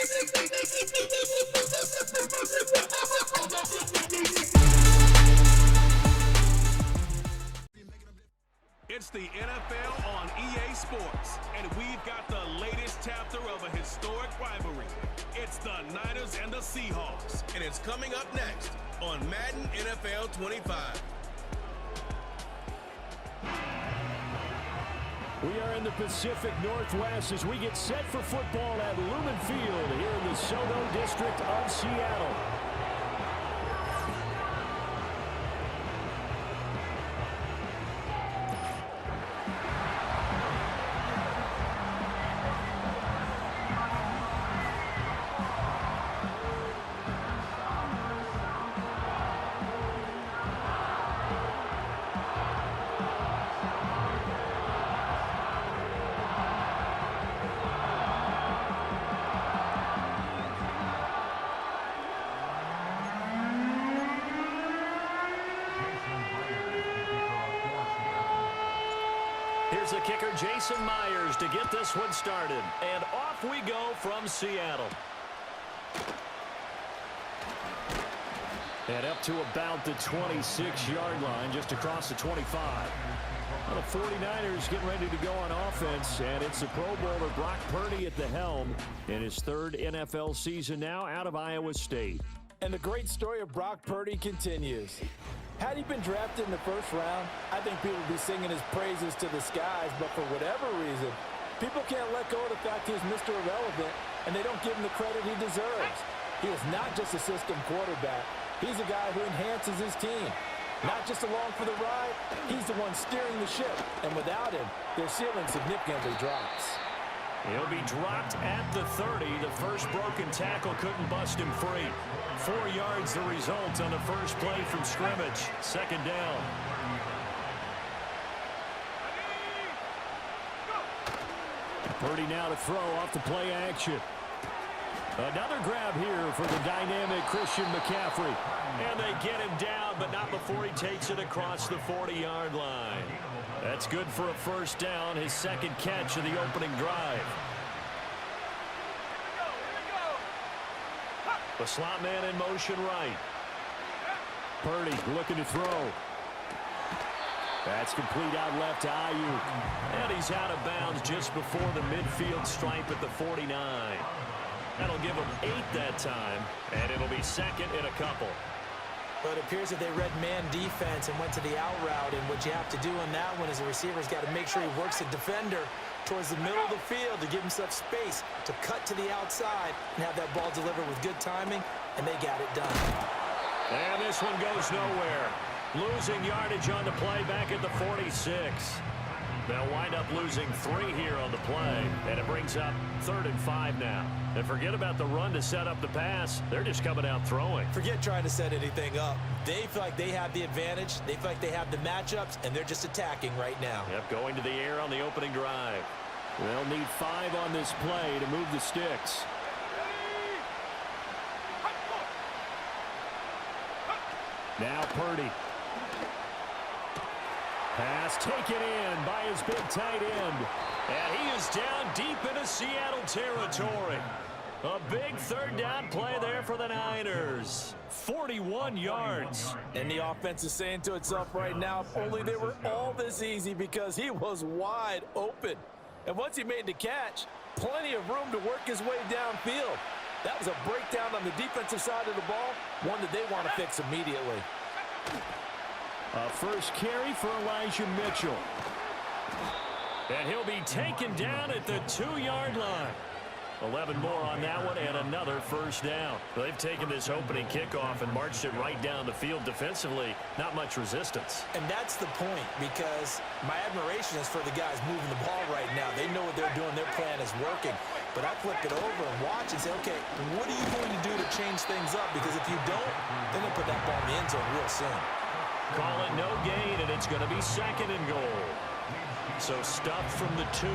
It's the NFL on EA Sports, and we've got the latest chapter of a historic rivalry. It's the Niners and the Seahawks, and it's coming up next on Madden NFL 25. We are in the Pacific Northwest as we get set for football at Lumen Field here in the Soto district of Seattle. Here's the kicker, Jason Myers, to get this one started. And off we go from Seattle. And up to about the 26-yard line, just across the 25. Well, the 49ers getting ready to go on offense, and it's the Pro Bowler Brock Purdy at the helm in his third NFL season now out of Iowa State. And the great story of Brock Purdy continues. Had he been drafted in the first round, I think people would be singing his praises to the skies, but for whatever reason, people can't let go of the fact he's Mr. Irrelevant, and they don't give him the credit he deserves. He is not just a system quarterback. He's a guy who enhances his team. Not just along for the ride, he's the one steering the ship, and without him, their ceiling significantly drops. He'll be dropped at the 30. The first broken tackle couldn't bust him free. 4 yards the result on the first play from scrimmage. Second down. Purdy now to throw off the play action. Another grab here for the dynamic Christian McCaffrey. And they get him down, but not before he takes it across the 40-yard line. That's good for a first down, his second catch of the opening drive. The slot man in motion right. Purdy looking to throw. That's complete out left to Ayuk. And he's out of bounds just before the midfield stripe at the 49. That'll give him 8 that time, and it'll be second in a couple. But it appears that they read man defense and went to the out route, and what you have to do on that one is the receiver's got to make sure he works the defender towards the middle of the field to give himself space to cut to the outside and have that ball delivered with good timing, and they got it done. And this one goes nowhere. Losing yardage on the play back at the 46. They'll wind up losing 3 here on the play, and it brings up 3rd and 5 now. And forget about the run to set up the pass. They're just coming out throwing. Forget trying to set anything up. They feel like they have the advantage. They feel like they have the matchups, and they're just attacking right now. Yep, going to the air on the opening drive. They'll need 5 on this play to move the sticks. Now Purdy. Pass taken in by his big tight end. And he is down deep into Seattle territory. A big 3rd down play there for the Niners. 41 yards. And the offense is saying to itself right now, if only they were all this easy, because he was wide open. And once he made the catch, plenty of room to work his way downfield. That was a breakdown on the defensive side of the ball, one that they want to fix immediately. A first carry for Elijah Mitchell. And he'll be taken down at the 2-yard line. 11 more on that one, and another first down. They've taken this opening kickoff and marched it right down the field defensively. Not much resistance. And that's the point, because my admiration is for the guys moving the ball right now. They know what they're doing. Their plan is working. But I flip it over and watch and say, okay, what are you going to do to change things up? Because if you don't, they're going to put that ball in the end zone real soon. Call it no gain, and it's going to be 2nd and goal. So stuffed from the 2,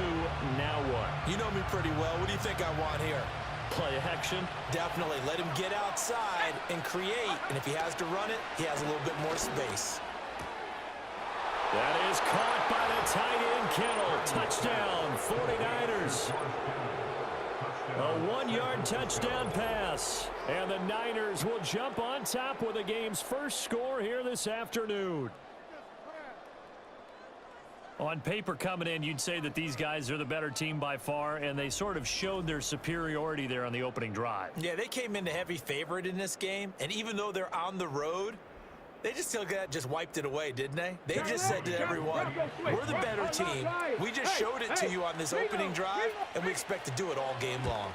now what? You know me pretty well. What do you think I want here? Play action? Definitely. Let him get outside and create. And if he has to run it, he has a little bit more space. That is caught by the tight end, Kittle. Touchdown, 49ers. A 1-yard touchdown pass. And the Niners will jump on top with the game's first score here this afternoon. On paper coming in, you'd say that these guys are the better team by far, and they sort of showed their superiority there on the opening drive. Yeah, they came in the heavy favorite in this game, and even though they're on the road, they just wiped it away, didn't they? They just said to everyone, we're the better team. We just showed it to you on this opening drive, and we expect to do it all game long.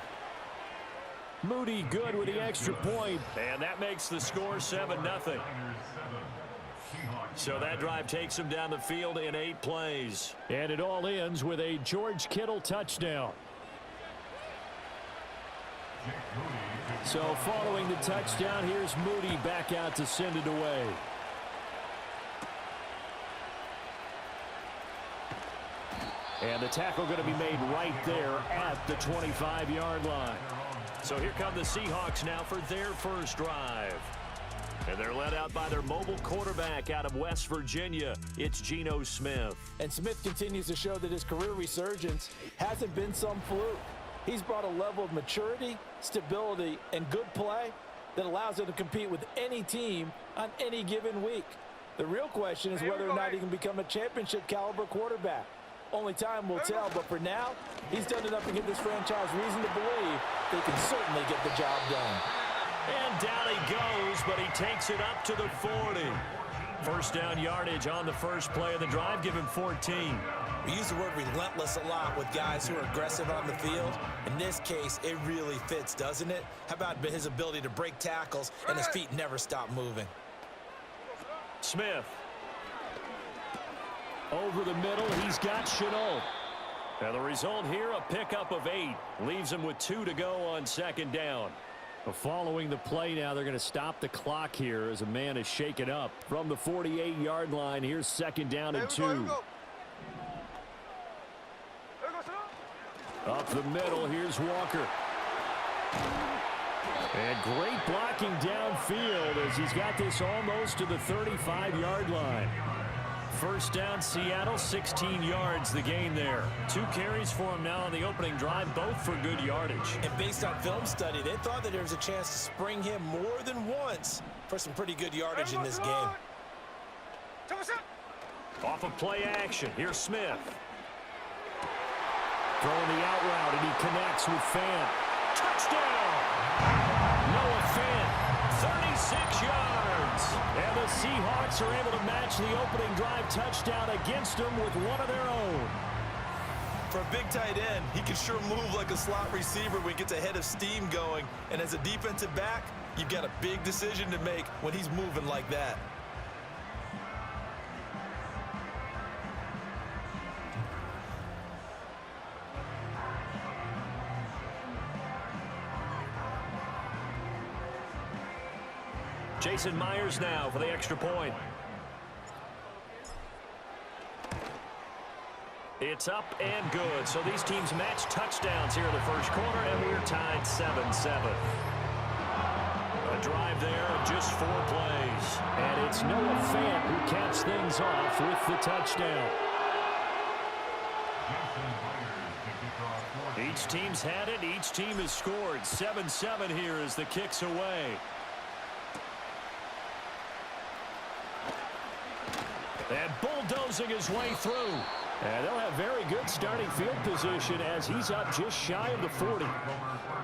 Moody good with the extra point, and that makes the score 7-0. So that drive takes him down the field in 8 plays. And it all ends with a George Kittle touchdown. So following the touchdown, here's Moody back out to send it away. And the tackle going to be made right there at the 25-yard line. So here come the Seahawks now for their first drive. And they're led out by their mobile quarterback out of West Virginia. It's Geno Smith. And Smith continues to show that his career resurgence hasn't been some fluke. He's brought a level of maturity, stability, and good play that allows him to compete with any team on any given week. The real question is whether or not he can become a championship caliber quarterback. Only time will tell, but for now, he's done enough to give this franchise reason to believe they can certainly get the job done. And down he goes, but he takes it up to the 40. First down yardage on the first play of the drive, give him 14. We use the word relentless a lot with guys who are aggressive on the field. In this case, it really fits, doesn't it? How about his ability to break tackles and his feet never stop moving? Smith. Over the middle, he's got Chenault. And the result here, a pickup of 8. Leaves him with 2 to go on second down. Following the play now, they're going to stop the clock here as a man is shaken up. From the 48-yard line, here's second down and 2. Up the middle, here's Walker. And great blocking downfield as he's got this almost to the 35-yard line. First down, Seattle, 16 yards the gain there. 2 carries for him now on the opening drive, both for good yardage. And based on film study, they thought that there was a chance to spring him more than once for some pretty good yardage in this game. Off of play action, here's Smith. Throwing the out route, and he connects with Fant. Touchdown! Noah Fant, 36 yards. And the Seahawks are able to match the opening drive touchdown against them with one of their own. For a big tight end, he can sure move like a slot receiver when he gets a head of steam going. And as a defensive back, you've got a big decision to make when he's moving like that. Jason Myers now for the extra point. It's up and good. So these teams match touchdowns here in the first quarter, and we're tied 7-7. A drive there of just 4 plays. And it's Noah Fant who caps things off with the touchdown. Each team's had it. Each team has scored. 7-7 here as the kick's away. And bulldozing his way through. And they'll have very good starting field position as he's up just shy of the 40.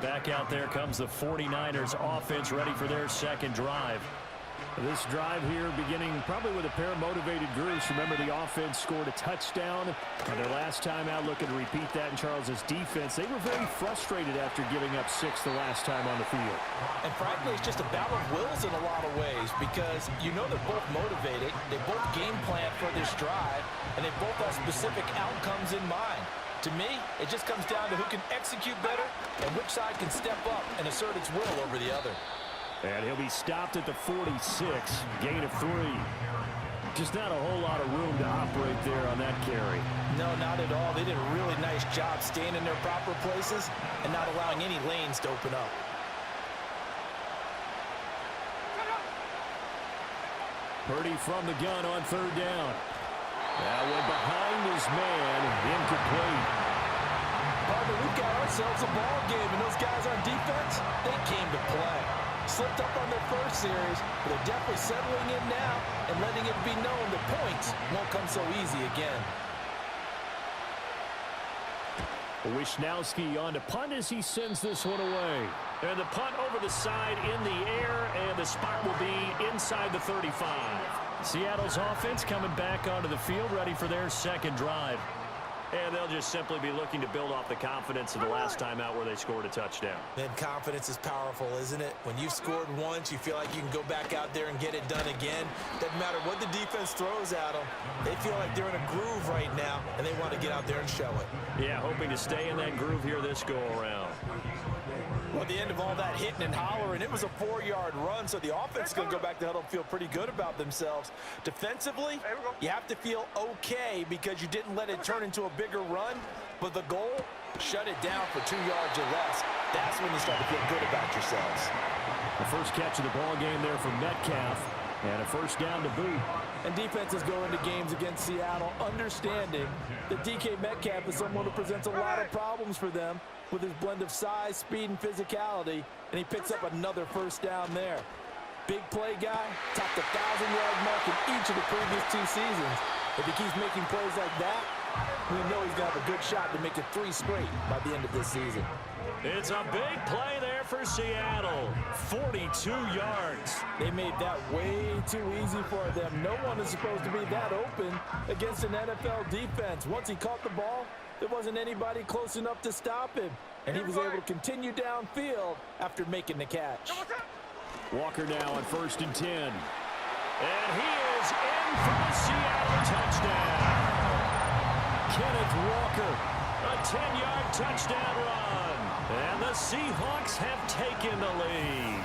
Back out there comes the 49ers offense ready for their second drive. This drive here beginning probably with a pair of motivated groups. Remember, the offense scored a touchdown on their last time out, looking to repeat that in Charles's defense. They were very frustrated after giving up 6 the last time on the field. And frankly, it's just a battle of wills in a lot of ways because you know they're both motivated. They both game plan for this drive, and they both have specific outcomes in mind. To me, it just comes down to who can execute better and which side can step up and assert its will over the other. And he'll be stopped at the 46, gain of 3. Just not a whole lot of room to operate there on that carry. No, not at all. They did a really nice job staying in their proper places and not allowing any lanes to open up. Purdy from the gun on third down. That went behind his man, incomplete. Partner, we've got ourselves a ball game, and those guys on defense, they came to play. Slipped up on their first series, but they're definitely settling in now and letting it be known that points won't come so easy again. Wisnowski on to punt as he sends this one away. And the punt over the side in the air, and the spot will be inside the 35. Seattle's offense coming back onto the field, ready for their second drive. And they'll just simply be looking to build off the confidence of the last time out where they scored a touchdown. Then confidence is powerful, isn't it? When you've scored once, you feel like you can go back out there and get it done again. Doesn't matter what the defense throws at them. They feel like they're in a groove right now, and they want to get out there and show it. Yeah, hoping to stay in that groove here this go-around. Well, at the end of all that hitting and hollering, it was a 4-yard run, so the offense is going to go back to huddle and feel pretty good about themselves. Defensively, you have to feel okay because you didn't let it turn into a bigger run, but the goal, shut it down for 2 yards or less. That's when you start to feel good about yourselves. The first catch of the ball game there from Metcalf, and a first down to boot. And defenses go into games against Seattle understanding that DK Metcalf is someone who presents a lot of problems for them with his blend of size, speed, and physicality, and he picks up another first down there. Big play guy, topped the 1,000-yard mark in each of the previous 2 seasons. If he keeps making plays like that, we know he's going to have a good shot to make it 3 straight by the end of this season. It's a big play there for Seattle. 42 yards. They made that way too easy for them. No one is supposed to be that open against an NFL defense. Once he caught the ball, there wasn't anybody close enough to stop him. And he was able to continue downfield after making the catch. Walker now on 1st and 10. And he is in for the Seattle touchdown. Kenneth Walker, a 10-yard touchdown run. And the Seahawks have taken the lead.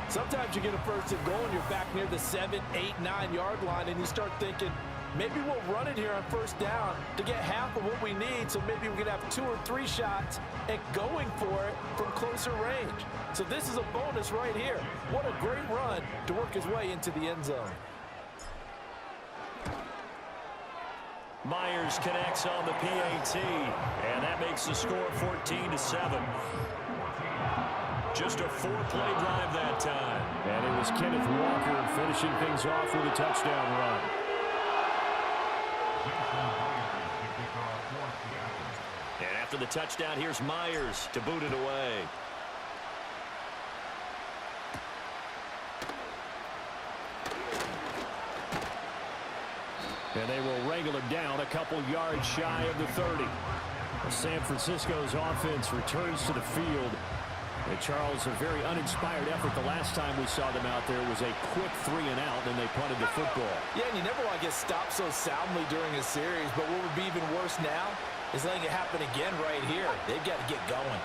Sometimes you get a first and goal and you're back near the 7, 8, 9-yard line, and you start thinking, maybe we'll run it here on first down to get half of what we need, so maybe we can have 2 or 3 shots and going for it from closer range. So this is a bonus right here. What a great run to work his way into the end zone. Myers connects on the PAT, and that makes the score 14-7. Just a 4-play drive that time. And it was Kenneth Walker finishing things off with a touchdown run. And after the touchdown, here's Myers to boot it away. And they will wrangle him down a couple yards shy of the 30. San Francisco's offense returns to the field. And Charles, a very uninspired effort the last time we saw them out there was a quick 3 and out, and they punted the football. Yeah, and you never want to get stopped so soundly during a series, but what would be even worse now is letting it happen again right here. They've got to get going.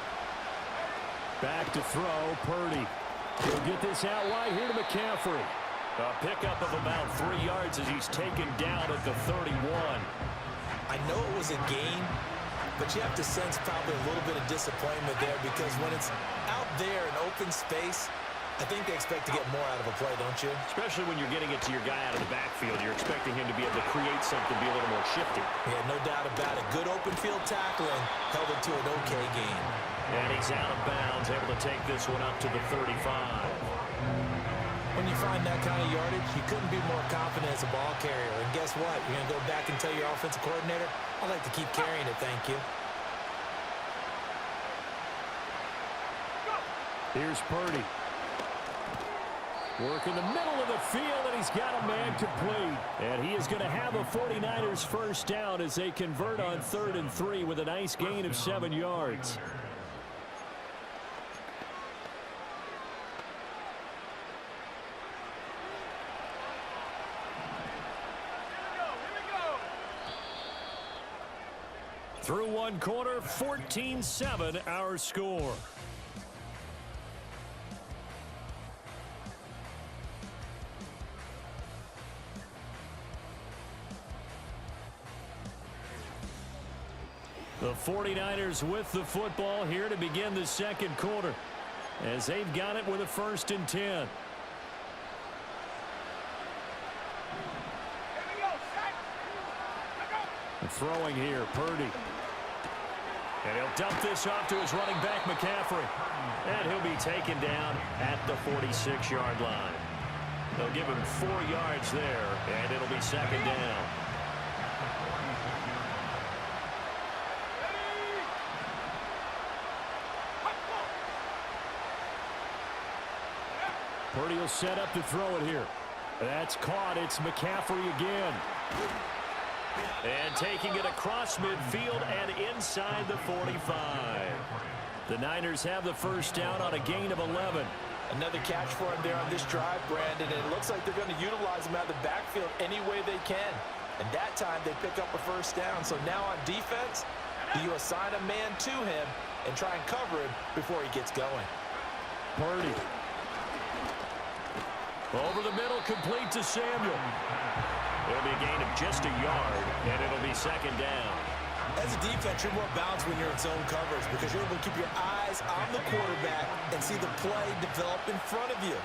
Back to throw, Purdy. He'll get this out wide here to McCaffrey. A pickup of about 3 yards as he's taken down at the 31. I know it was a gain, but you have to sense probably a little bit of disappointment there because when it's out there in open space, I think they expect to get more out of a play, don't you? Especially when you're getting it to your guy out of the backfield. You're expecting him to be able to create something, be a little more shifty. Yeah, no doubt about it. Good open field tackling held it to an okay gain. And he's out of bounds, able to take this one up to the 35. When you find that kind of yardage, you couldn't be more confident as a ball carrier. And guess what? You're going to go back and tell your offensive coordinator, I'd like to keep carrying it, thank you. Here's Purdy. Work in the middle of the field, and he's got a man complete. And he is going to have a 49ers first down as they convert on 3rd and 3 with a nice gain of 7 yards. Through one quarter, 14-7 our score. The 49ers with the football here to begin the second quarter as they've got it with a 1st and 10. Throwing here, Purdy. And he'll dump this off to his running back, McCaffrey. And he'll be taken down at the 46-yard line. They'll give him 4 yards there, and it'll be second down. Purdy will set up to throw it here. That's caught. It's McCaffrey again. And taking it across midfield and inside the 45. The Niners have the first down on a gain of 11. Another catch for him there on this drive, Brandon, and it looks like they're going to utilize him out of the backfield any way they can. And that time they pick up a first down. So now on defense, do you assign a man to him and try and cover him before he gets going? Purdy. Over the middle, complete to Samuel. It'll be a gain of just a yard, and it'll be second down. As a defense, you're more balanced when you're in zone coverage because you're able to keep your eyes on the quarterback and see the play develop in front of you.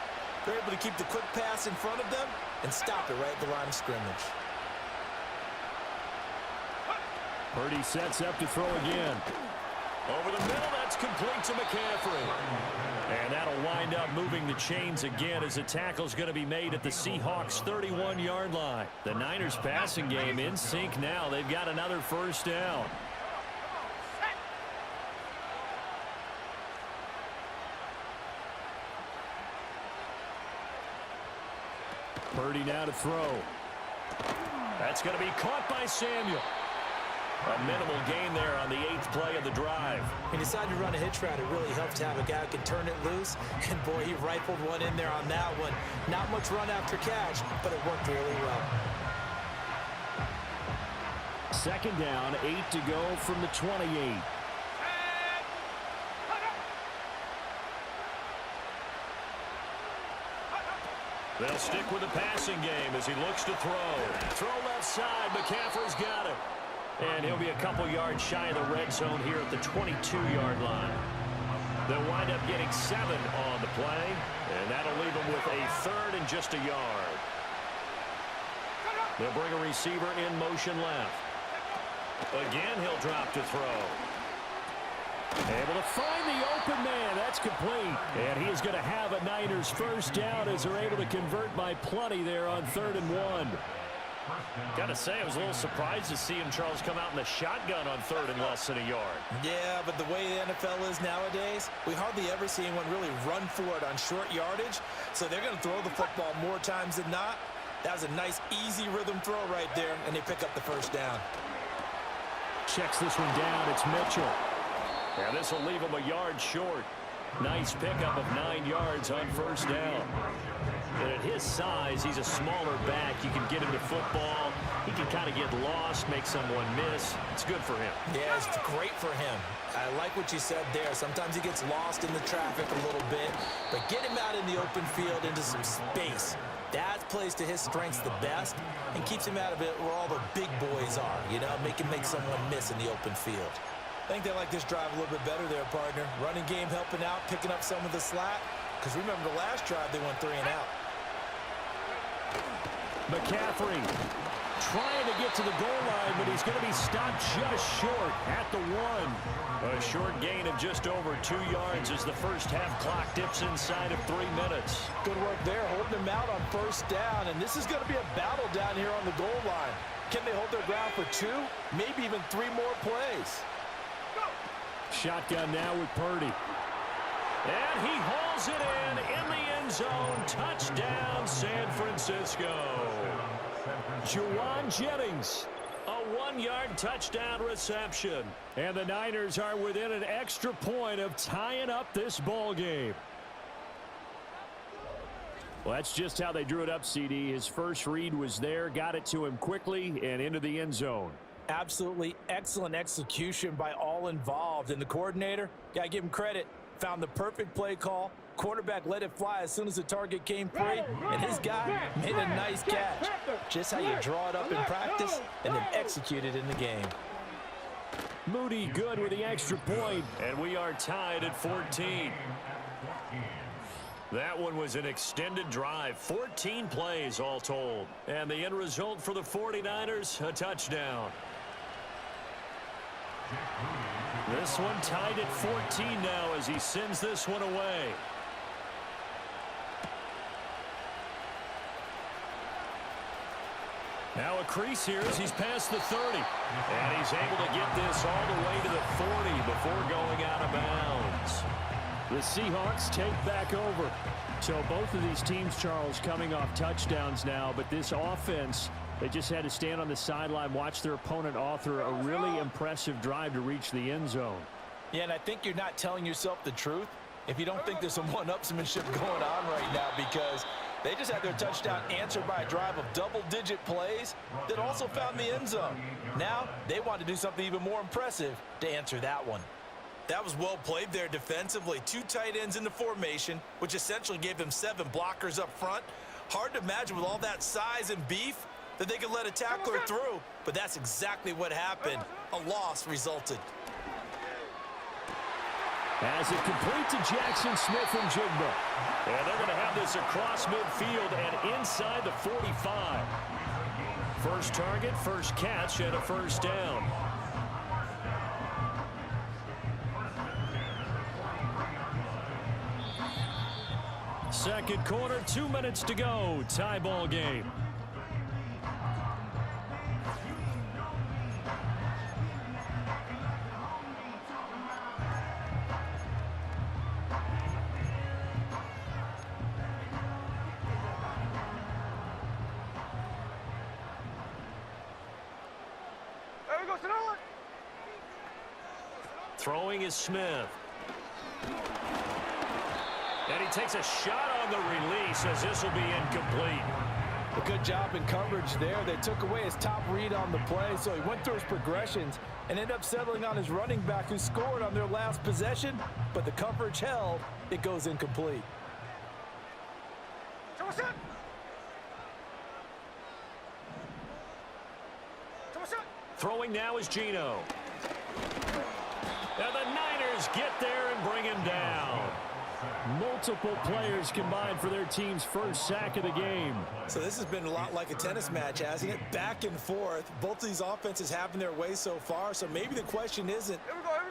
They're able to keep the quick pass in front of them and stop it right at the line of scrimmage. Purdy sets up to throw again. Over the middle, that's complete to McCaffrey. And that'll wind up moving the chains again as the tackle's going to be made at the Seahawks' 31-yard line. The Niners passing game in sync now. They've got another first down. Purdy now to throw. That's going to be caught by Samuel. A minimal gain there on the 8th play of the drive. He decided to run a hitch route. It really helped to have a guy who can turn it loose. And, boy, he rifled one in there on that one. Not much run after catch, but it worked really well. Second down, 8 to go from the 28. They'll stick with the passing game as he looks to throw. Throw left side. McCaffrey's got it. And he'll be a couple yards shy of the red zone here at the 22-yard line. They'll wind up getting 7 on the play, and that'll leave them with a third and just a yard. They'll bring a receiver in motion left. Again, he'll drop to throw. Able to find the open man. That's complete. And he is going to have a Niners first down as they're able to convert by plenty there on 3rd and 1. Got to say, I was a little surprised to see him, Charles, come out in the shotgun on 3rd and less than a yard. Yeah, but the way the NFL is nowadays, we hardly ever see anyone really run for it on short yardage. So they're going to throw the football more times than not. That was a nice, easy rhythm throw right there, and they pick up the first down. Checks this one down. It's Mitchell. Yeah, this will leave him a yard short. Nice pickup of 9 yards on first down. And at his size, he's a smaller back. You can get him to football. He can kind of get lost, make someone miss. It's good for him. Yeah, it's great for him. I like what you said there. Sometimes he gets lost in the traffic a little bit, but get him out in the open field into some space. That plays to his strengths the best and keeps him out of it where all the big boys are, you know, make someone miss in the open field. I think they like this drive a little bit better there, partner. Running game helping out, picking up some of the slack. Because remember the last drive, they went 3 and out. McCaffrey trying to get to the goal line, but he's going to be stopped just short at the 1. A short gain of just over 2 yards as the first half clock dips inside of 3 minutes. Good work there, holding him out on first down. And this is going to be a battle down here on the goal line. Can they hold their ground for 2, maybe even 3 more plays? Shotgun now with Purdy. And he hauls it in the end zone. Touchdown, San Francisco. Juwan Jennings, a 1-yard touchdown reception. And the Niners are within an extra point of tying up this ball game. Well, that's just how they drew it up, CD. His first read was there, got it to him quickly, and into the end zone. Absolutely excellent execution by all involved. And the coordinator, got to give him credit, found the perfect play call. Quarterback let it fly as soon as the target came free, and his guy made a nice catch. Just how you draw it up in practice and then execute it in the game. Moody good with the extra point, and we are tied at 14. That one was an extended drive, 14 plays all told. And the end result for the 49ers, a touchdown. This one tied at 14 now as he sends this one away. Now a crease here as he's past the 30. And he's able to get this all the way to the 40 before going out of bounds. The Seahawks take back over. So both of these teams, Charles, coming off touchdowns now, but this offense, they just had to stand on the sideline, watch their opponent author a really impressive drive to reach the end zone. Yeah, and I think you're not telling yourself the truth if you don't think there's some one-upsmanship going on right now, because they just had their touchdown answered by a drive of double-digit plays that also found the end zone. Now they want to do something even more impressive to answer that one. That was well played there defensively. 2 tight ends in the formation, which essentially gave them 7 blockers up front. Hard to imagine with all that size and beef that they could let a tackler through, but that's exactly what happened. A loss resulted. As it complete to Jackson Smith and Jigba. And they're going to have this across midfield and inside the 45. First target, first catch, and a first down. Second quarter, 2 minutes to go. Tie ball game. Throwing is Smith. And he takes a shot on the release as this will be incomplete. A good job in coverage there. They took away his top read on the play, so he went through his progressions and ended up settling on his running back who scored on their last possession, but the coverage held. It goes incomplete. Throwing now is Geno. And the Niners get there and bring him down. Multiple players combined for their team's first sack of the game. So this has been a lot like a tennis match, hasn't it? Back and forth. Both of these offenses having their way so far. So maybe the question isn't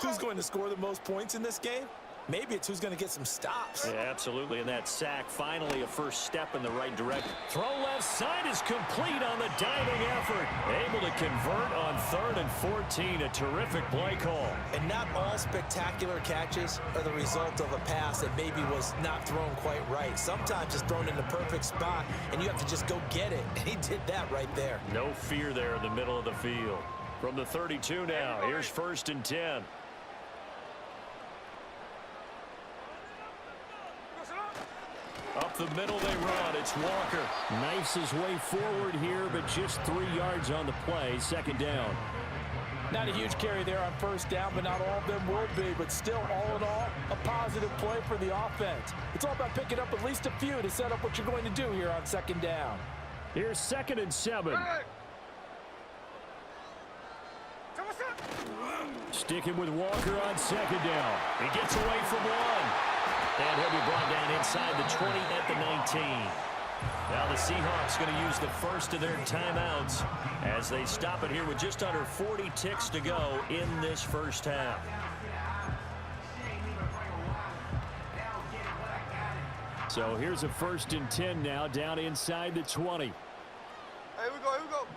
who's going to score the most points in this game. Maybe it's who's going to get some stops. Yeah, absolutely. And that sack, finally a first step in the right direction. Throw left side is complete on the diving effort. Able to convert on 3rd and 14. A terrific play call. And not all spectacular catches are the result of a pass that maybe was not thrown quite right. Sometimes it's thrown in the perfect spot, and you have to just go get it. And he did that right there. No fear there in the middle of the field. From the 32 now, here's 1st and 10. Up the middle they run. It's Walker. Knifes his way forward here, but just 3 yards on the play. 2nd down. Not a huge carry there on 1st down, but not all of them will be. But still, all in all, a positive play for the offense. It's all about picking up at least a few to set up what you're going to do here on 2nd down. Here's 2nd and 7. Sticking with Walker on 2nd down. He gets away from one. And he'll be brought down inside the 20 at the 19. Now the Seahawks going to use the first of their timeouts as they stop it here with just under 40 ticks to go in this first half. So here's a 1st and 10 now down inside the 20. Here we go, here we go.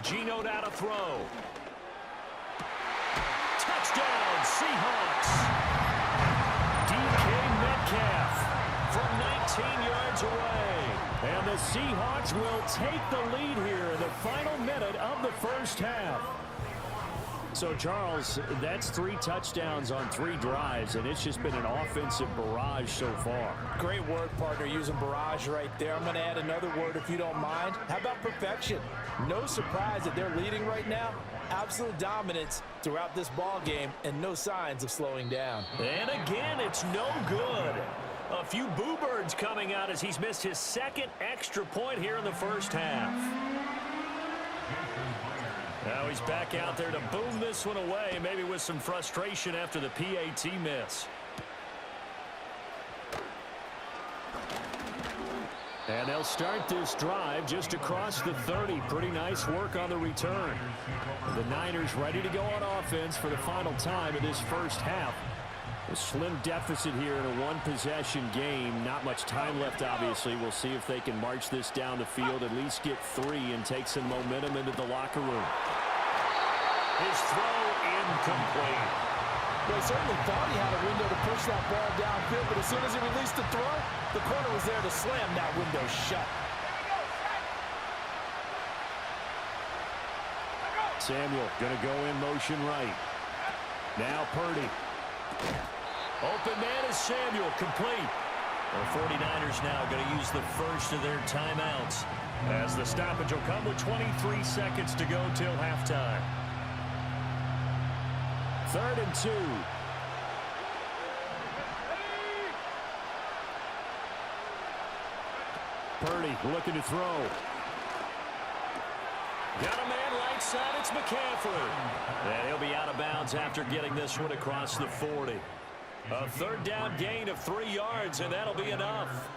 Geno down to throw. Touchdown, Seahawks. DK Metcalf from 19 yards away. And the Seahawks will take the lead here in the final minute of the first half. So, Charles, that's 3 touchdowns on 3 drives, and it's just been an offensive barrage so far. Great word, partner, using barrage right there. I'm going to add another word if you don't mind. How about perfection? No surprise that they're leading right now. Absolute dominance throughout this ball game and no signs of slowing down. And again, it's no good. A few boo birds coming out as he's missed his 2nd extra point here in the first half. Now he's back out there to boom this one away, maybe with some frustration after the PAT miss. And they'll start this drive just across the 30. Pretty nice work on the return. The Niners ready to go on offense for the final time of this first half. A slim deficit here in a one-possession game. Not much time left, obviously. We'll see if they can march this down the field, at least get 3, and take some momentum into the locker room. His throw incomplete. Well, he certainly thought he had a window to push that ball downfield, but as soon as he released the throw, the corner was there to slam that window shut. Samuel going to go in motion right. Now Purdy. Open man is Samuel, complete. The 49ers now going to use the first of their timeouts, as the stoppage will come with 23 seconds to go till halftime. 3rd and 2. Purdy looking to throw. Got a man right side, it's McCaffrey. And he'll be out of bounds after getting this one across the 40. A 3rd down gain of 3 yards, and that'll be enough.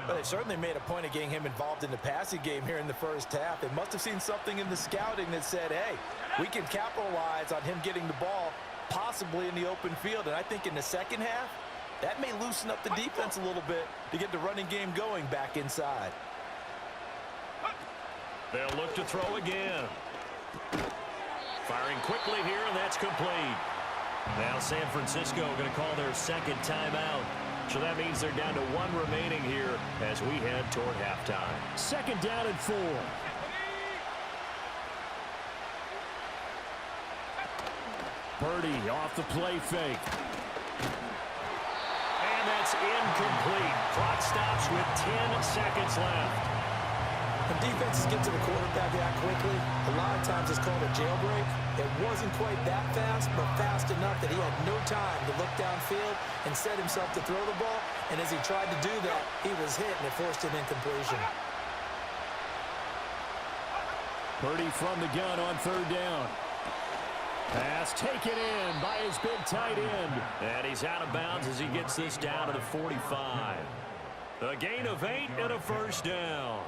But they certainly made a point of getting him involved in the passing game here in the first half. They must have seen something in the scouting that said, hey, we can capitalize on him getting the ball possibly in the open field. And I think in the second half, that may loosen up the defense a little bit to get the running game going back inside. They'll look to throw again. Firing quickly here, and that's complete. Now San Francisco going to call their second timeout. So that means they're down to 1 remaining here as we head toward halftime. 2nd down and 4. Purdy off the play fake. And that's incomplete. Clock stops with 10 seconds left. When defenses get to the quarterback that quickly, a lot of times it's called a jailbreak. It wasn't quite that fast, but fast enough that he had no time to look downfield and set himself to throw the ball. And as he tried to do that, he was hit, and it forced an incompletion. Purdy from the gun on 3rd down. Pass taken in by his big tight end. And he's out of bounds as he gets this down to the 45. A gain of 8 and a 1st down.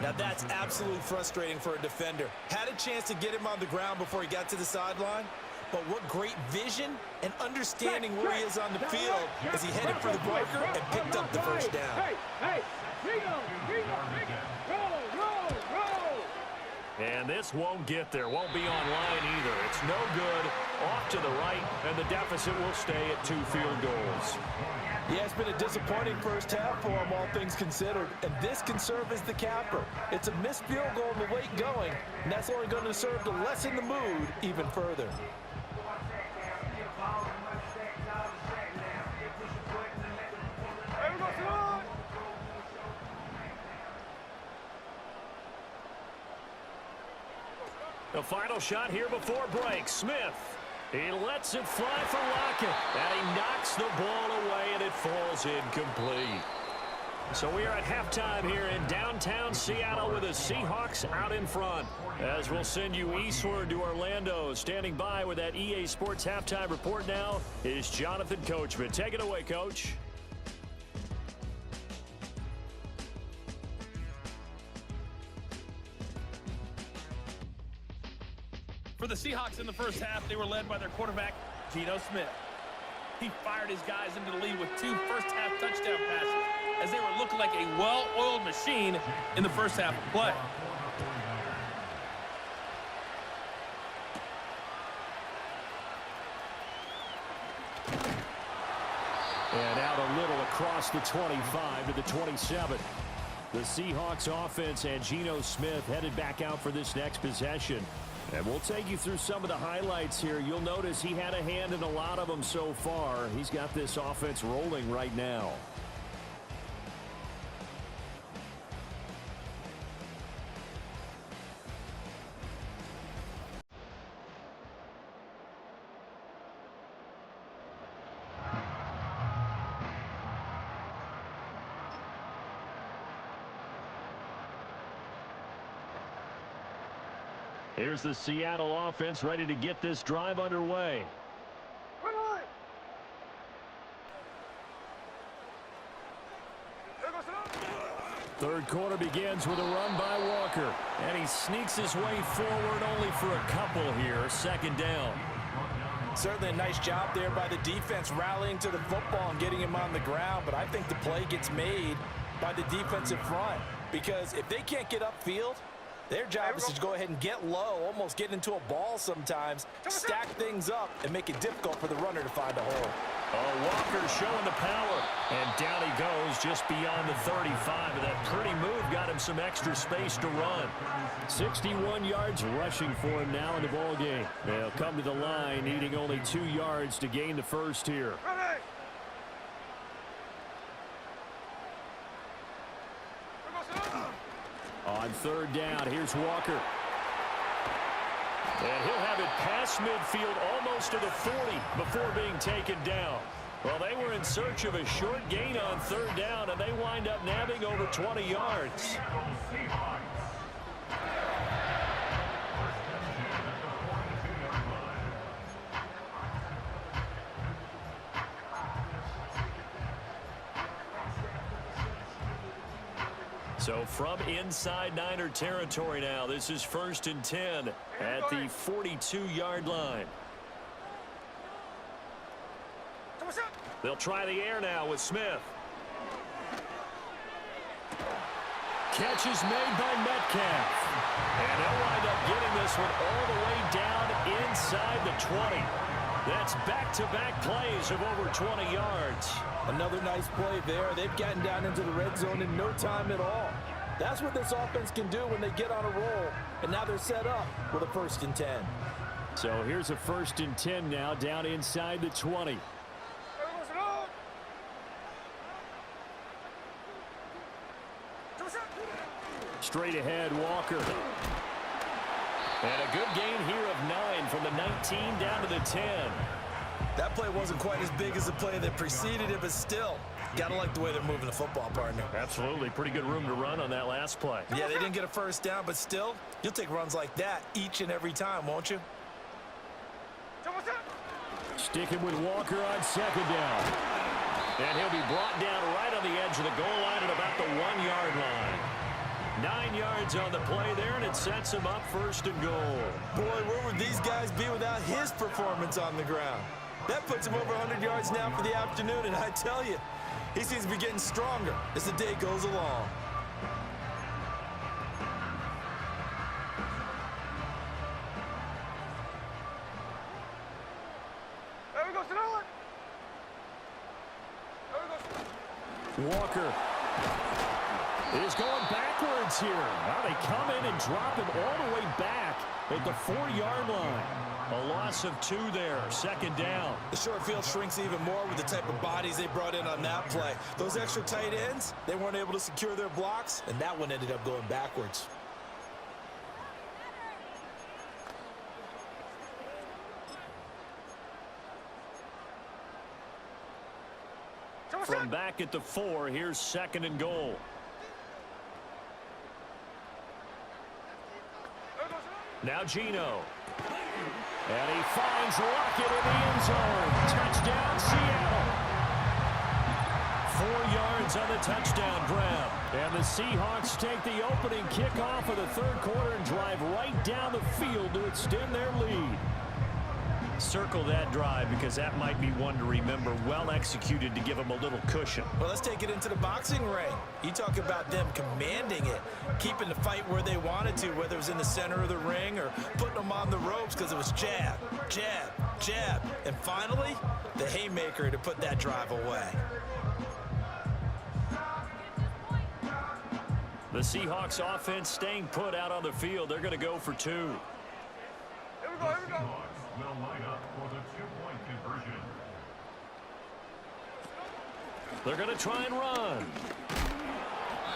Now that's absolutely frustrating for a defender. Had a chance to get him on the ground before he got to the sideline, but what great vision and understanding where he is on the field as he headed for the breaker and picked up the 1st down. And this won't get there, won't be online either. It's no good, off to the right, and the deficit will stay at 2 field goals. Yeah, it's been a disappointing first half for him, all things considered, and this can serve as the capper. It's a missed field goal in the late going, and that's only going to serve to lessen the mood even further. The final shot here before break. Smith. He lets it fly for Lockett. And he knocks the ball away, and it falls incomplete. So we are at halftime here in downtown Seattle with the Seahawks out in front. As we'll send you eastward to Orlando. Standing by with that EA Sports halftime report now is Jonathan Coachman. Take it away, Coach. For the Seahawks in the first half, they were led by their quarterback, Geno Smith. He fired his guys into the lead with 2 first-half touchdown passes as they were looking like a well-oiled machine in the first half of play. And out a little across the 25 to the 27. The Seahawks offense and Geno Smith headed back out for this next possession. And we'll take you through some of the highlights here. You'll notice he had a hand in a lot of them so far. He's got this offense rolling right now. Here's the Seattle offense ready to get this drive underway. Third quarter begins with a run by Walker. And he sneaks his way forward only for a couple here. Second down. Certainly a nice job there by the defense rallying to the football and getting him on the ground. But I think the play gets made by the defensive front. Because if they can't get upfield, their job is to go ahead and get low, almost get into a ball sometimes, stack things up, and make it difficult for the runner to find a hole. Oh, Walker showing the power. And down he goes just beyond the 35. And that pretty move got him some extra space to run. 61 yards rushing for him now in the ball game. They'll come to the line needing only 2 yards to gain the first here. On third down, here's Walker. And he'll have it past midfield almost to the 40 before being taken down. Well, they were in search of a short gain on third down, and they wind up nabbing over 20 yards. So from inside Niner territory now, this is 1st and 10 at the 42-yard line. They'll try the air now with Smith. Catch is made by Metcalf. And they'll wind up getting this one all the way down inside the 20. That's back-to-back plays of over 20 yards. Another nice play there. They've gotten down into the red zone in no time at all. That's what this offense can do when they get on a roll. And now they're set up with a 1st and 10. So here's a 1st and 10 now down inside the 20. Straight ahead, Walker. And a good gain here of 9 from the 19 down to the 10. That play wasn't quite as big as the play that preceded it, but still, gotta like the way they're moving the football, partner. Absolutely. Pretty good room to run on that last play. Yeah, they didn't get a first down, but still, you'll take runs like that each and every time, won't you? Sticking with Walker on second down. And he'll be brought down right on the edge of the goal line at about the 1-yard line. 9 yards on the play there, and it sets him up 1st and goal. Boy, where would these guys be without his performance on the ground? That puts him over 100 yards now for the afternoon, and I tell you, he seems to be getting stronger as the day goes along. There we go, Sonoma. Walker is going backwards here. Now they come in and drop him all the way back at the 4-yard line. A loss of 2 there. 2nd down. The short field shrinks even more with the type of bodies they brought in on that play. Those extra tight ends, they weren't able to secure their blocks, and that one ended up going backwards. From back at the 4, here's 2nd and goal. Now Geno. And he finds Lockett in the end zone. Touchdown, Seattle. 4 yards on the touchdown grab. And the Seahawks take the opening kickoff of the 3rd quarter and drive right down the field to extend their lead. Circle that drive because that might be one to remember. Well executed to give them a little cushion. Well, let's take it into the boxing ring. You talk about them commanding it, keeping the fight where they wanted to, whether it was in the center of the ring or putting them on the ropes because it was jab, jab, jab. And finally, the haymaker to put that drive away. The Seahawks offense staying put out on the field. They're going to go for 2. Here we go, here we go. Will line up for the 2-point conversion. They're going to try and run.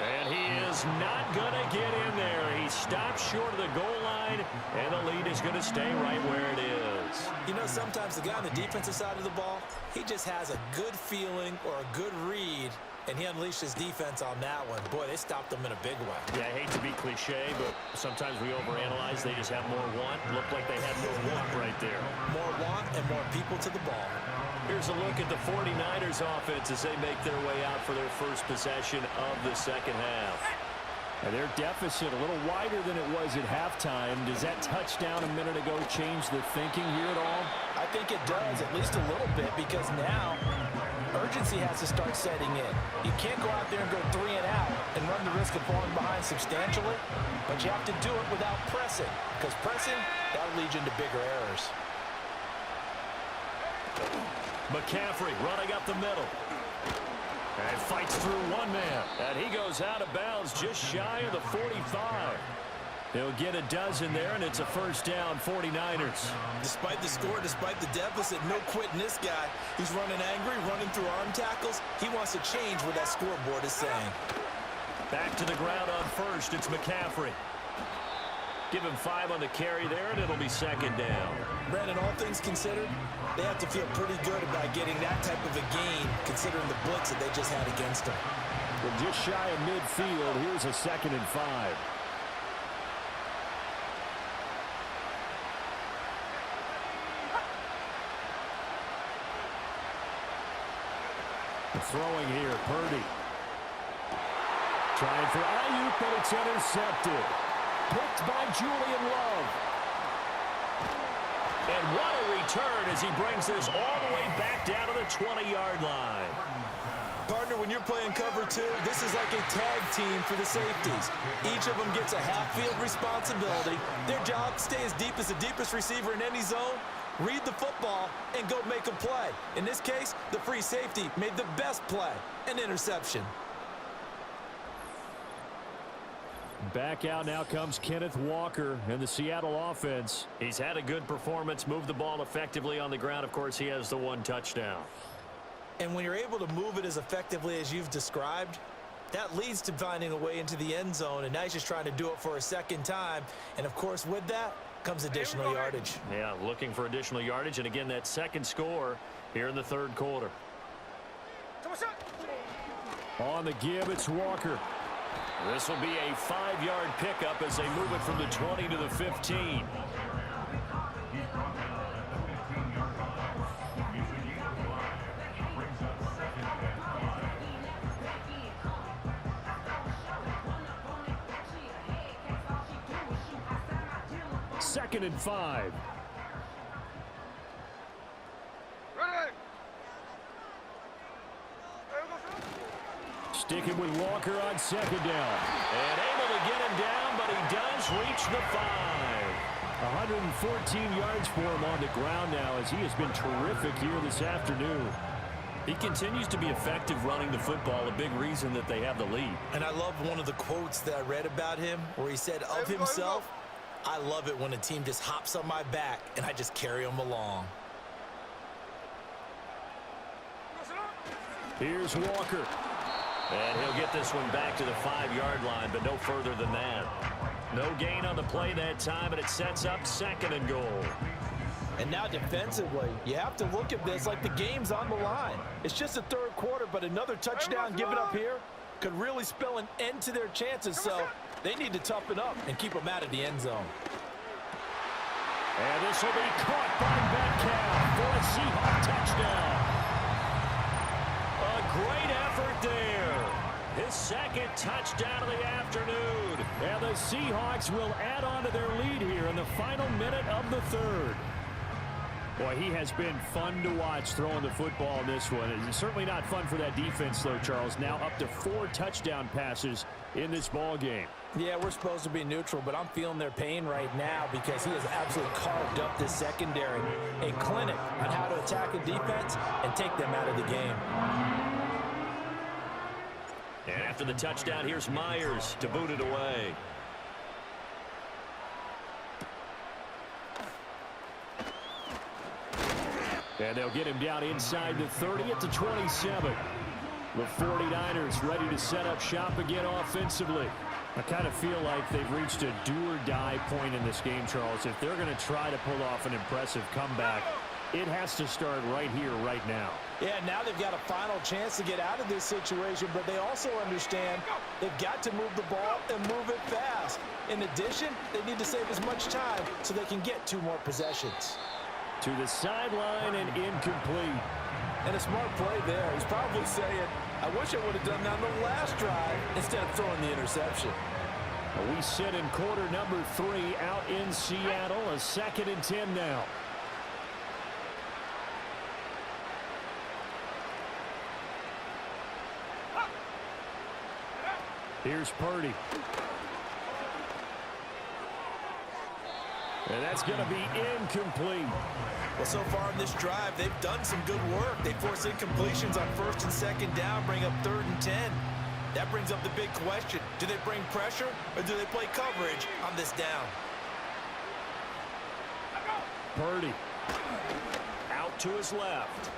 And he is not going to get in there. He stops short of the goal line, and the lead is going to stay right where it is. You know, sometimes the guy on the defensive side of the ball, he just has a good feeling or a good read And he unleashed his defense on that one. Boy, they stopped him in a big way. Yeah, I hate to be cliche, but sometimes we overanalyze. They just have more want. Looked like they had more want right there. More want and more people to the ball. Here's a look at the 49ers offense as they make their way out for their first possession of the second half. And their deficit a little wider than it was at halftime. Does that touchdown a minute ago change the thinking here at all? I think it does, at least a little bit, because now urgency has to start setting in. You can't go out there and go 3 and out and run the risk of falling behind substantially, but you have to do it without pressing, because pressing, that'll lead you into bigger errors. McCaffrey running up the middle. And fights through one man. And he goes out of bounds just shy of the 45. He'll get a dozen there, and it's a first down, 49ers. Despite the score, despite the deficit, no quitting this guy. He's running angry, running through arm tackles. He wants to change what that scoreboard is saying. Back to the ground on first. It's McCaffrey. Give him 5 on the carry there, and it'll be second down. Brandon, all things considered, they have to feel pretty good about getting that type of a gain, considering the blitz that they just had against them. Well, just shy of midfield. Here's a 2nd and 5. Throwing here, Purdy. Trying for Ayuk, but it's intercepted. Picked by Julian Love. And what a return as he brings this all the way back down to the 20-yard line. Partner, when you're playing cover 2, this is like a tag team for the safeties. Each of them gets a half-field responsibility. Their job, stay as deep as the deepest receiver in any zone, read the football, and go make a play. In this case, the free safety made the best play, an interception. Back out now comes Kenneth Walker and the Seattle offense. He's had a good performance, moved the ball effectively on the ground. Of course, he has the 1 touchdown. And when you're able to move it as effectively as you've described, that leads to finding a way into the end zone, and now he's just trying to do it for a second time. And, of course, with that comes additional yardage. Yeah, looking for additional yardage, and again, that second score here in the third quarter. On the give, it's Walker. This will be a 5-yard pickup as they move it from the 20 to the 15. Second and 5. Sticking with Walker on second down. And able to get him down, but he does reach the 5. 114 yards for him on the ground now as he has been terrific here this afternoon. He continues to be effective running the football, a big reason that they have the lead. And I love one of the quotes that I read about him where he said of himself, I love it when a team just hops on my back and I just carry them along. Here's Walker. And he'll get this one back to the 5-yard line, but no further than that. No gain on the play that time, and it sets up 2nd and goal. And now defensively, you have to look at this like the game's on the line. It's just the third quarter, but another touchdown given up here could really spell an end to their chances, so they need to toughen up and keep them out of the end zone. And this will be caught by Metcalf for a Seahawks touchdown. A great effort there. His 2nd touchdown of the afternoon. And the Seahawks will add on to their lead here in the final minute of the third. Boy, he has been fun to watch throwing the football in this one. It's certainly not fun for that defense, though, Charles. Now up to 4 touchdown passes in this ball game. Yeah, we're supposed to be neutral, but I'm feeling their pain right now because he has absolutely carved up this secondary. A clinic on how to attack a defense and take them out of the game. And after the touchdown, here's Myers to boot it away. And they'll get him down inside the 30 at the 27. The 49ers ready to set up shop again offensively. I kind of feel like they've reached a do-or-die point in this game, Charles. If they're going to try to pull off an impressive comeback, It has to start right here, right now. Yeah, now they've got a final chance to get out of this situation, but they also understand they've got to move the ball and move it fast. In addition, they need to save as much time so they can get 2 more possessions. To the sideline and incomplete. And a smart play there. He's probably saying, I wish I would have done that on the last drive instead of throwing the interception. We sit in quarter number 3 out in Seattle. A 2nd and 10 now. Here's Purdy. And that's going to be incomplete. Well, so far in this drive, they've done some good work. They force incompletions on 1st and 2nd down, bring up 3rd and 10. That brings up the big question. Do they bring pressure or do they play coverage on this down? Purdy. Out to his left.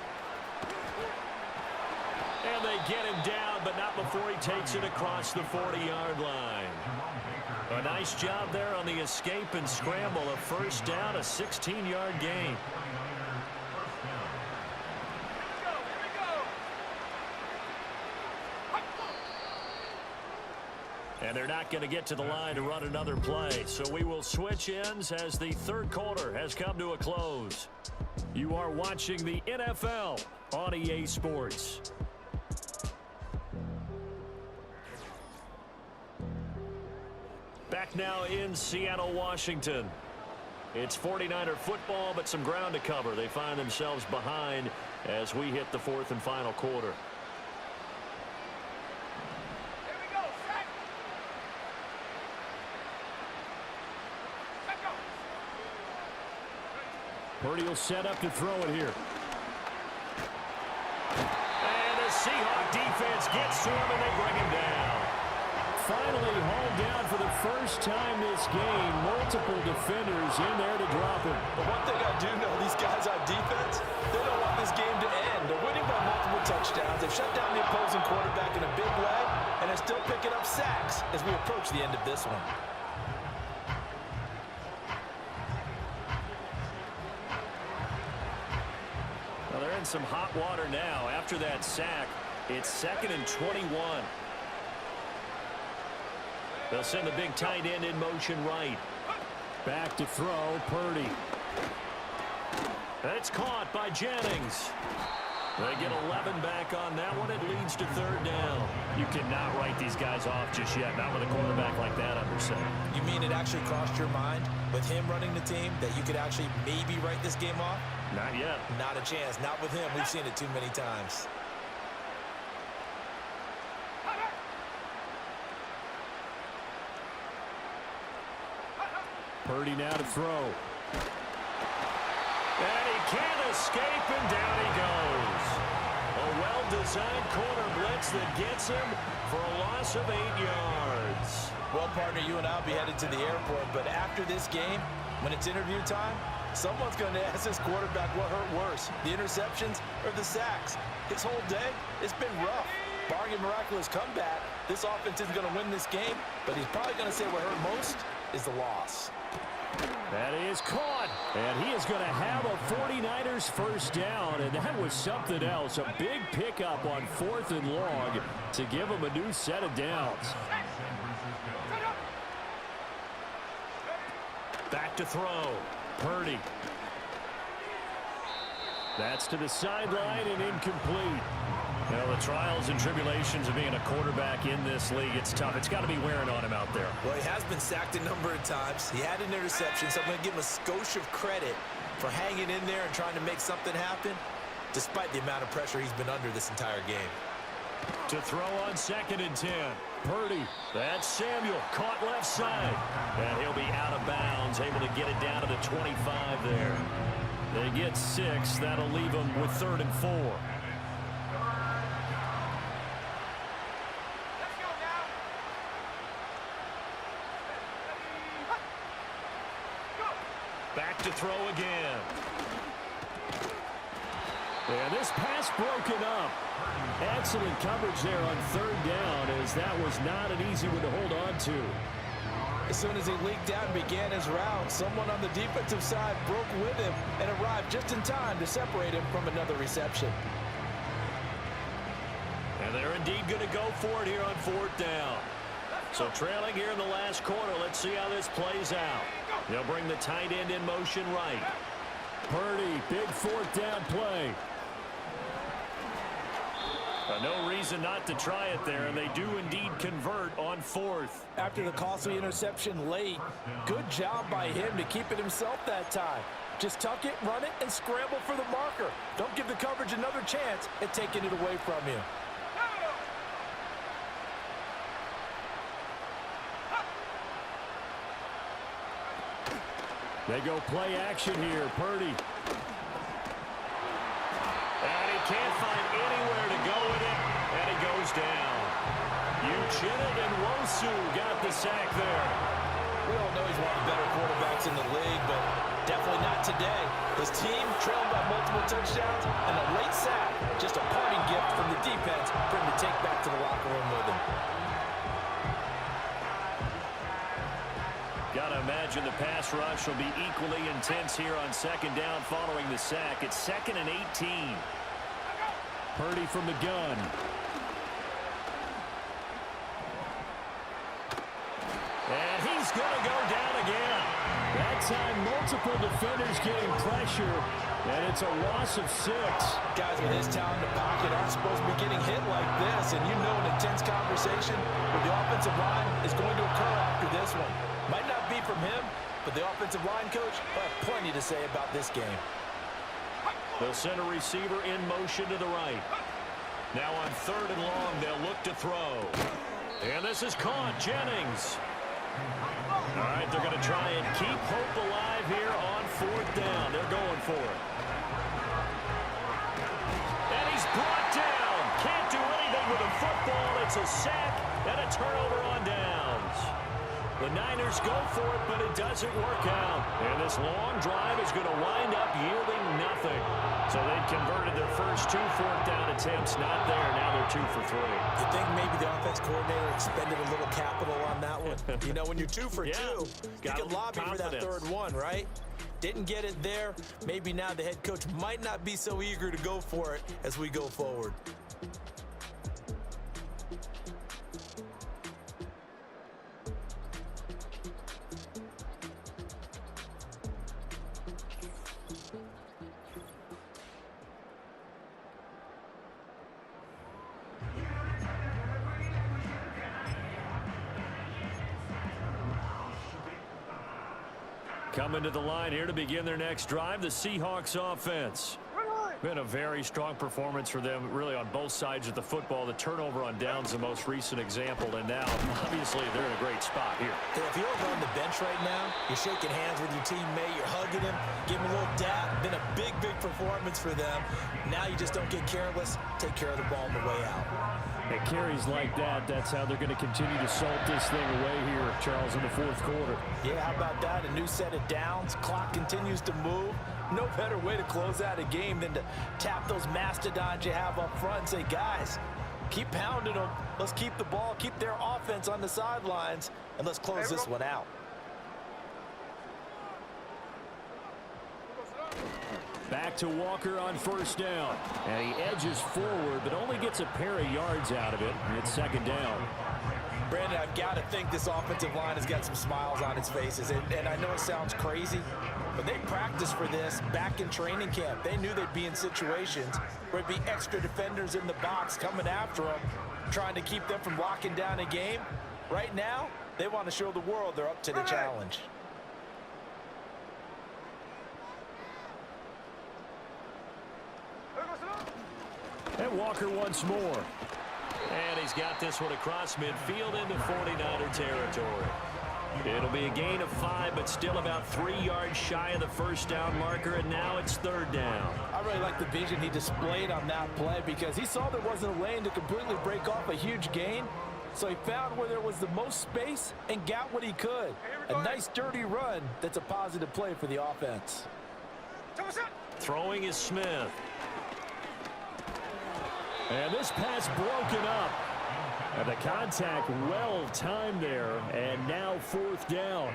And they get him down, but not before he takes it across the 40-yard line. A nice job there on the escape and scramble. A 1st down, a 16-yard gain. And they're not going to get to the line to run another play. So we will switch ends as the 3rd quarter has come to a close. You are watching the NFL on EA Sports. Back now in Seattle, Washington. It's 49er football, but some ground to cover. They find themselves behind as we hit the 4th and final quarter. Here we go, set. Set go. Purdy will set up to throw it here. And the Seahawk defense gets to him, and they bring him down. Finally hauled down for the first time this game. Multiple defenders in there to drop him. But one thing I do know, these guys on defense, they don't want this game to end. They're winning by multiple touchdowns. They've shut down the opposing quarterback in a big way, and they're still picking up sacks as we approach the end of this one. Well, they're in some hot water now. After that sack, it's 2nd and 21. They'll send the big tight end in motion right. Back to throw, Purdy. That's caught by Jennings. They get 11 back on that one. It leads to 3rd down. You cannot write these guys off just yet, not with a quarterback like that under center. You mean it actually crossed your mind with him running the team that you could actually maybe write this game off? Not yet. Not a chance. Not with him. We've seen it too many times. Purdy now to throw. And he can't escape, and down he goes. A well-designed corner blitz that gets him for a loss of 8 yards. Well, partner, you and I will be headed to the airport, but after this game, when it's interview time, someone's going to ask this quarterback what hurt worse, the interceptions or the sacks. His whole day, it's been rough. Barring a miraculous comeback, this offense isn't going to win this game, but he's probably going to say what hurt most is the loss. That is caught, and he is going to have a 49ers 1st down, and that was something else. A big pickup on 4th and long to give him a new set of downs. Back to throw. Purdy. That's to the sideline and incomplete. Well, the trials and tribulations of being a quarterback in this league, it's tough. It's got to be wearing on him out there. Well, he has been sacked a number of times. He had an interception, so I'm going to give him a skosh of credit for hanging in there and trying to make something happen, despite the amount of pressure he's been under this entire game. To throw on 2nd and 10. Purdy. That's Samuel. Caught left side. And he'll be out of bounds, able to get it down to the 25 there. They get 6. That'll leave them with 3rd and 4. Back to throw again. And this pass broken up. Excellent coverage there on 3rd down, as that was not an easy one to hold on to. As soon as he leaked out and began his route, someone on the defensive side broke with him and arrived just in time to separate him from another reception. And they're indeed going to go for it here on 4th down. So trailing here in the last quarter, let's see how this plays out. They'll bring the tight end in motion right. Purdy, big 4th down play. No reason not to try it there, and they do indeed convert on 4th. After the costly interception late, good job by him to keep it himself that time. Just tuck it, run it, and scramble for the marker. Don't give the coverage another chance at taking it away from you. They go play action here. Purdy. And he can't find anywhere to go with it, and he goes down. Uchenna and Wosu got the sack there. We all know he's one of the better quarterbacks in the league, but definitely not today. His team trailed by multiple touchdowns, and a late sack, just a parting gift from the defense for him to take back to the locker room with him. Got to imagine the pass rush will be equally intense here on 2nd down following the sack. It's 2nd and 18. Purdy from the gun. And he's going to go down again. That time, multiple defenders getting pressure, and it's a loss of 6. Guys with his talent in the pocket aren't supposed to be getting hit like this, and you know an intense conversation with the offensive line is going to occur after this one. Might not be from him, but the offensive line coach will have plenty to say about this game. They'll send a receiver in motion to the right. Now on 3rd and long, they'll look to throw. And this is caught. Jennings. All right, they're going to try and keep hope alive here on 4th down. They're going for it. And he's brought down. Can't do anything with a football. It's a sack and a turnover on downs. The Niners go for it, but it doesn't work out. And this long drive is going to wind up yielding nothing. So they've converted their first 2 4th down attempts. Not there. Now they're 2 for 3. You think maybe the offense coordinator expended a little capital on that one? You know, when you're 2 for 2, you can lobby for that 3rd one, right? Didn't get it there. Maybe now the head coach might not be so eager to go for it as we go forward. Coming to the line here to begin their next drive, the Seahawks offense. Been a very strong performance for them, really, on both sides of the football. The turnover on downs, the most recent example, and now, obviously, they're in a great spot here. If you're over on the bench right now, you're shaking hands with your teammate, you're hugging him, give him a little dap. Been a big, big performance for them. Now you just don't get careless. Take care of the ball on the way out. It carries like that. That's how they're going to continue to salt this thing away here, Charles, in the 4th quarter. Yeah, how about that? A new set of downs. Clock continues to move. No better way to close out a game than to tap those mastodons you have up front and say, guys, keep pounding them. Let's keep the ball, keep their offense on the sidelines, and let's close this one out. Back to Walker on 1st down. And he edges forward, but only gets a pair of yards out of it. And it's 2nd down. Brandon, I've got to think this offensive line has got some smiles on its faces. And I know it sounds crazy, but they practiced for this back in training camp. They knew they'd be in situations where it'd be extra defenders in the box coming after them, trying to keep them from locking down a game. Right now, they want to show the world they're up to the challenge. And Walker once more. And he's got this one across midfield into 49er territory. It'll be a gain of 5, but still about 3 yards shy of the 1st down marker, and now it's 3rd down. I really like the vision he displayed on that play because he saw there wasn't a lane to completely break off a huge gain. So he found where there was the most space and got what he could. A nice dirty run that's a positive play for the offense. Throwing is Smith. And this pass broken up. And the contact well timed there, and now 4th down.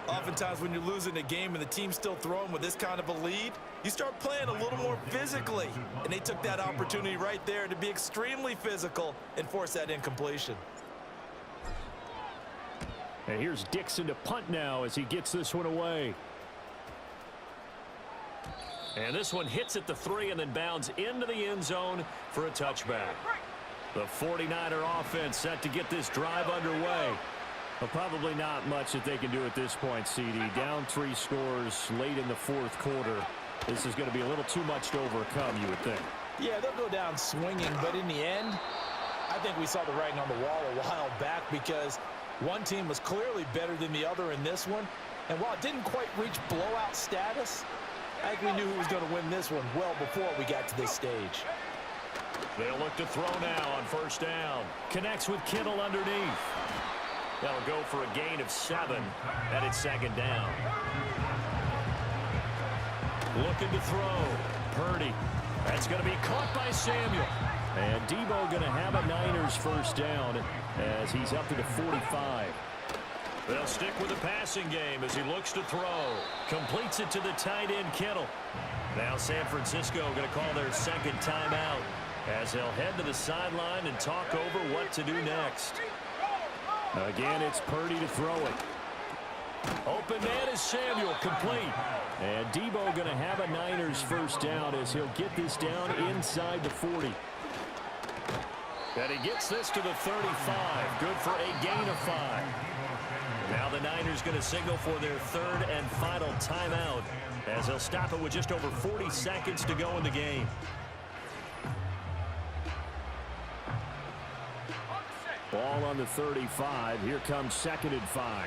Oftentimes when you're losing a game and the team's still throwing with this kind of a lead, you start playing a little more physically. And they took that opportunity right there to be extremely physical and force that incompletion. And here's Dixon to punt now as he gets this one away. And this one hits at the 3 and then bounds into the end zone for a touchback. The 49er offense set to get this drive underway. Well, probably not much that they can do at this point, CD. Down 3 scores late in the 4th quarter. This is going to be a little too much to overcome, you would think. Yeah, they'll go down swinging, but in the end, I think we saw the writing on the wall a while back because one team was clearly better than the other in this one. And while it didn't quite reach blowout status, I think we knew who was going to win this one well before we got to this stage. They'll look to throw now on 1st down. Connects with Kittle underneath. That'll go for a gain of 7, and it's 2nd down. Looking to throw. Purdy. That's going to be caught by Samuel. And Debo going to have a Niners 1st down as he's up to the 45. They'll stick with the passing game as he looks to throw. Completes it to the tight end, Kittle. Now San Francisco going to call their 2nd timeout as they'll head to the sideline and talk over what to do next. Again, it's Purdy to throw it. Open man is Samuel, complete. And Debo going to have a Niners 1st down as he'll get this down inside the 40. And he gets this to the 35. Good for a gain of 5. Now the Niners going to signal for their 3rd and final timeout as they'll stop it with just over 40 seconds to go in the game. Ball on the 35. Here comes 2nd and 5.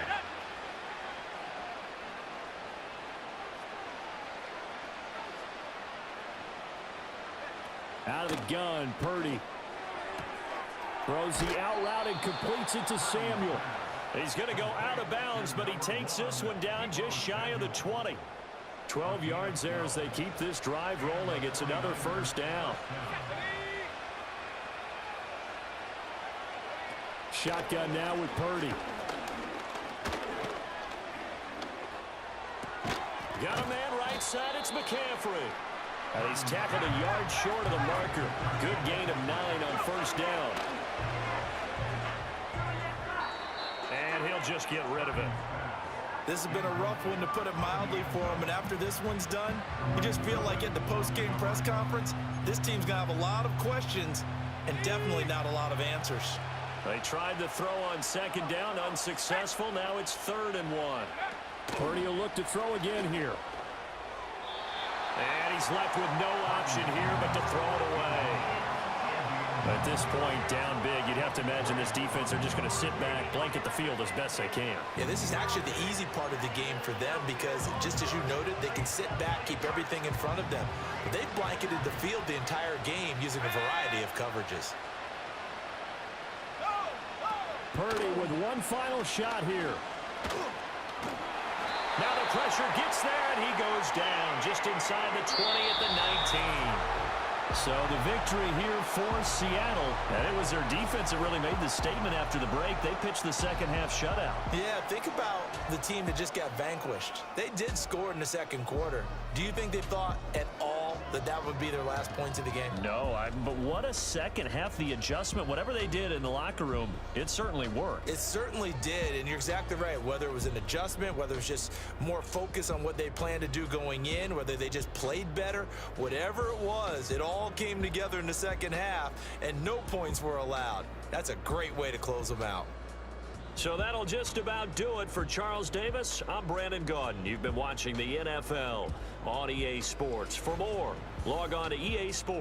Out of the gun, Purdy. Throws the out route and completes it to Samuel. He's going to go out of bounds, but he takes this one down just shy of the 20. 12 yards there as they keep this drive rolling. It's another 1st down. Shotgun now with Purdy. Got a man right side. It's McCaffrey. And he's tackled a yard short of the marker. Good gain of 9 on 1st down. And he'll just get rid of it. This has been a rough one, to put it mildly, for him. And after this one's done, you just feel like at the post-game press conference, this team's going to have a lot of questions and definitely not a lot of answers. They tried to throw on 2nd down, unsuccessful. Now it's 3rd and 1. Purdy will look to throw again here. And he's left with no option here but to throw it away. At this point, down big, you'd have to imagine this defense are just going to sit back, blanket the field as best they can. Yeah, this is actually the easy part of the game for them because, just as you noted, they can sit back, keep everything in front of them. But they've blanketed the field the entire game using a variety of coverages. Purdy with one final shot here. Now the pressure gets there, and he goes down just inside the 20 at the 19. So the victory here for Seattle. And it was their defense that really made the statement after the break. They pitched the 2nd half shutout. Yeah, think about the team that just got vanquished. They did score in the 2nd quarter. Do you think they thought at all that that would be their last points of the game? No, but what a 2nd half. The adjustment, whatever they did in the locker room, it certainly worked. It certainly did, and you're exactly right. Whether it was an adjustment, whether it was just more focus on what they planned to do going in, whether they just played better, whatever it was, it all came together in the 2nd half, and no points were allowed. That's a great way to close them out. So that'll just about do it for Charles Davis. I'm Brandon Gaudin. You've been watching the NFL on EA Sports. For more, log on to EA Sports.